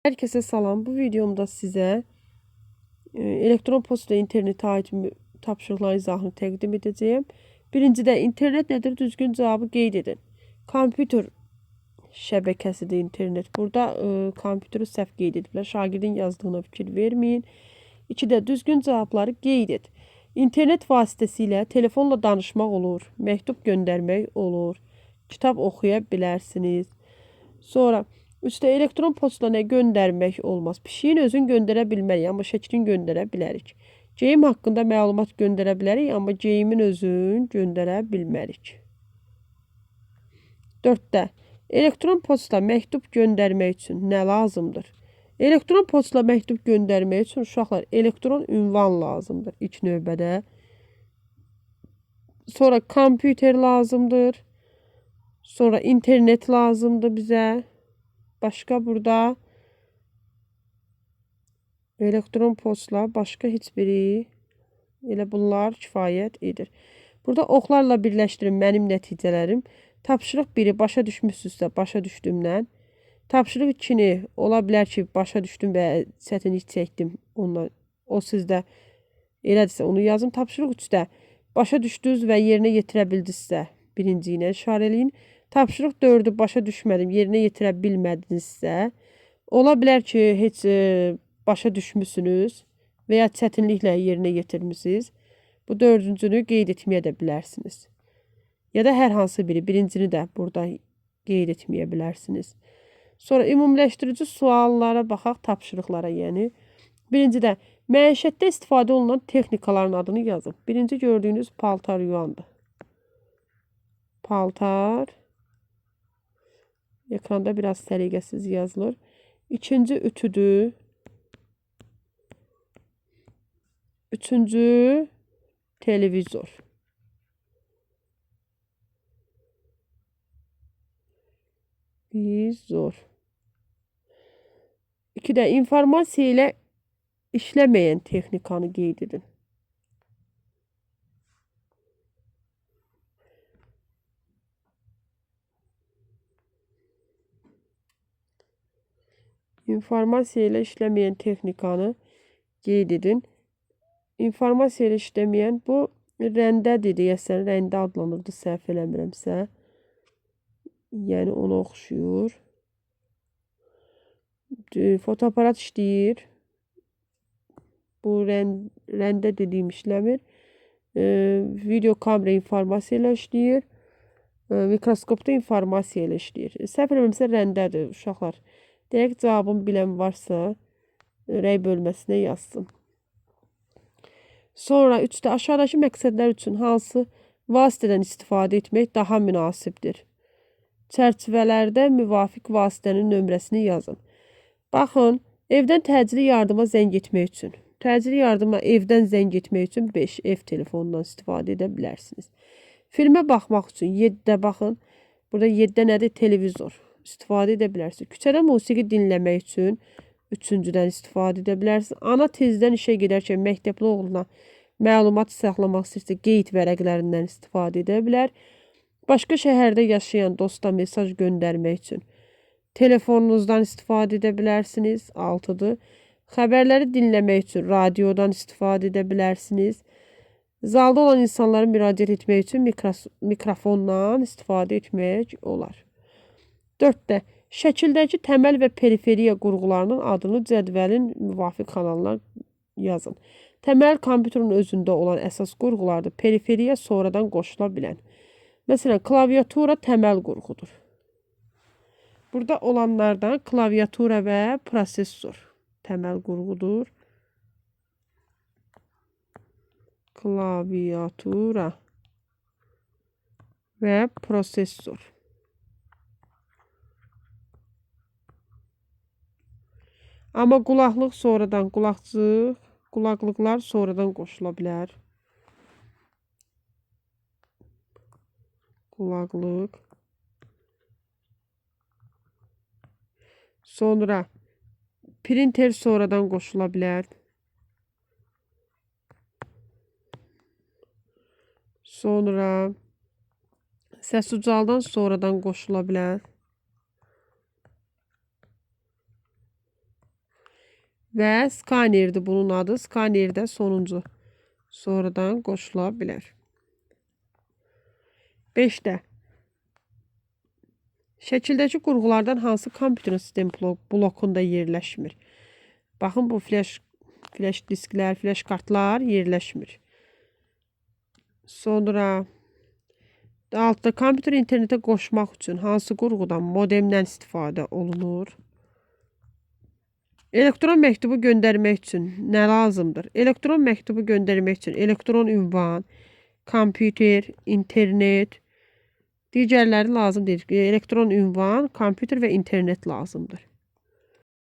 Herkese salam. Bu videomda size elektron posta internete ait tapşırıqların izahını təqdim edəcəyim. Birincidə internet nədir? Düzgün cavabı qeyd edin. Kompüter şəbəkəsidir internet. Burada kompüteri səhv qeyd ediblər. Şagirdin yazdığına fikir verməyin. İkidə düzgün cavabları qeyd et. İnternet vasitəsilə telefonla danışmaq olur, məktub göndərmək olur, kitab oxuya bilərsiniz. Sonra üstə elektron poçtla nə göndərmək olmaz. Pişiyin özün göndərə bilmərik, amma şəklini göndərə bilərik. Geyim haqqında məlumat göndərə bilərik, amma geyimin özün göndərə bilmərik. 4-də elektron poçtla məktub göndərmək üçün nə lazımdır? Elektron poçtla məktub göndərmək üçün uşaqlar elektron ünvan lazımdır ilk növbədə. Sonra kompüter lazımdır. Sonra internet lazımdır bizə. Başqa burada elektron poçtla başqa heç biri elə bunlar kifayət edir. Burada oxlarla birləşdirin mənim nəticələrim. Tapşırıq 1-i başa düşmüsünüzsə başa düşdüyümdən. Tapşırıq 2-ni ola bilər ki, başa düşdüm və çətinlik çəkdim. Ondan, o sizdə elədirsə onu yazın. Tapşırıq 3-də başa düşdünüz və yerinə yetirə bildinizsə birinci ilə işarə eləyin. Tapşırıq 4-ü başa düşmədim, yerinə yetirə bilmədinizsə, ola bilər ki, heç başa düşmüsünüz və ya çətinliklə yerinə yetirmisiniz. Bu 4-cünü qeyd etməyə də bilərsiniz. Ya da hər hansı biri, birincini də burada qeyd etməyə bilərsiniz. Sonra ümumiləşdirici suallara baxaq, tapşırıqlara yəni. Birincidə məişətdə istifadə olunan texnikaların adını yazın. Birinci gördüyünüz paltar yuvandır. Paltar. Ekranda biraz səliqəsiz yazılır. İkinci ütüdür. Üçüncü televizor. Vizor. İkidə informasiya ilə işləməyən texnikanı qeyd edin. İnformasiya ilə işləməyən texnikanı qeyd edin. İnformasiya ilə işləməyən bu rəndədir deyəsən, rəndə adlanırdı səhv eləmirəmsə. Yəni ona oxşuyur. Fotoaparat işləyir. Bu rəndə dediyim işləmir. Video kamera informasiya ilə işləyir. Mikroskopda informasiya ilə işləyir. Səhv eləmirəmsə rəndədir uşaqlar. Dəqiq cavabını bilən varsa rəy bölməsinə yazsın. Sonra 3-də aşağıdakı məqsədlər üçün hansı vasitədən istifadə etmək daha münasibdir? Çərçivələrdə müvafiq vasitənin nömrəsini yazın. Baxın, evdən təcili yardıma zəng etmək üçün. Təcili yardıma evdən zəng etmək üçün 5 ev telefonundan istifadə edə bilərsiniz. Filmə baxmaq üçün 7-də baxın. Burada 7-də nədir? Televizor. İstifadə edə bilərsiniz. Küçədə musiqi dinləmək üçün 3-cüdən istifadə edə bilərsiniz. Ana tezdən işə gedərkən məktəbli oğluna məlumat saxlamaq istəyirsə qeyd vərəqlərindən istifadə edə bilər. Başqa şəhərdə yaşayan dosta mesaj göndərmək üçün telefonunuzdan istifadə edə bilərsiniz. 6-dır. Xəbərləri dinləmək üçün radiodan istifadə edə bilərsiniz. Zalda olan insanlara müraciət etmək üçün mikrofondan istifadə etmək olar. 4-də şəkildəki təməl və periferiya qurğularının adını cədvəlin müvafiq kanalına yazın. Təməl kompüterin özündə olan əsas qurğulardır. Periferiya sonradan qoşula bilən. Məsələn, klaviatura təməl qurğudur. Burada olanlardan klaviatura və prosesor təməl qurğudur. Klaviatura və prosesor. Amma qulaqlıq sonradan, qulaqlıqlar sonradan qoşula bilər. Qulaqlıq. Sonra printer sonradan qoşula bilər. Sonra səs ucaldan sonradan qoşula bilər. və skanerdir bunun adı. Skaner də sonuncu. Sonradan qoşula bilər. 5-də. Şəkildəki qurğulardan hansı kompüterin sistem blokunda yerləşmir? Baxın, bu flash disklər, flash kartlar yerləşmir. Sonra altda kompüteri internetə qoşmaq üçün hansı qurğudan, modemdən istifadə olunur? Elektron məktubu göndərmək üçün nə lazımdır? Elektron məktubu göndərmək üçün elektron ünvan, kompüter, internet, digərləri lazım deyil. Elektron ünvan, kompüter və internet lazımdır.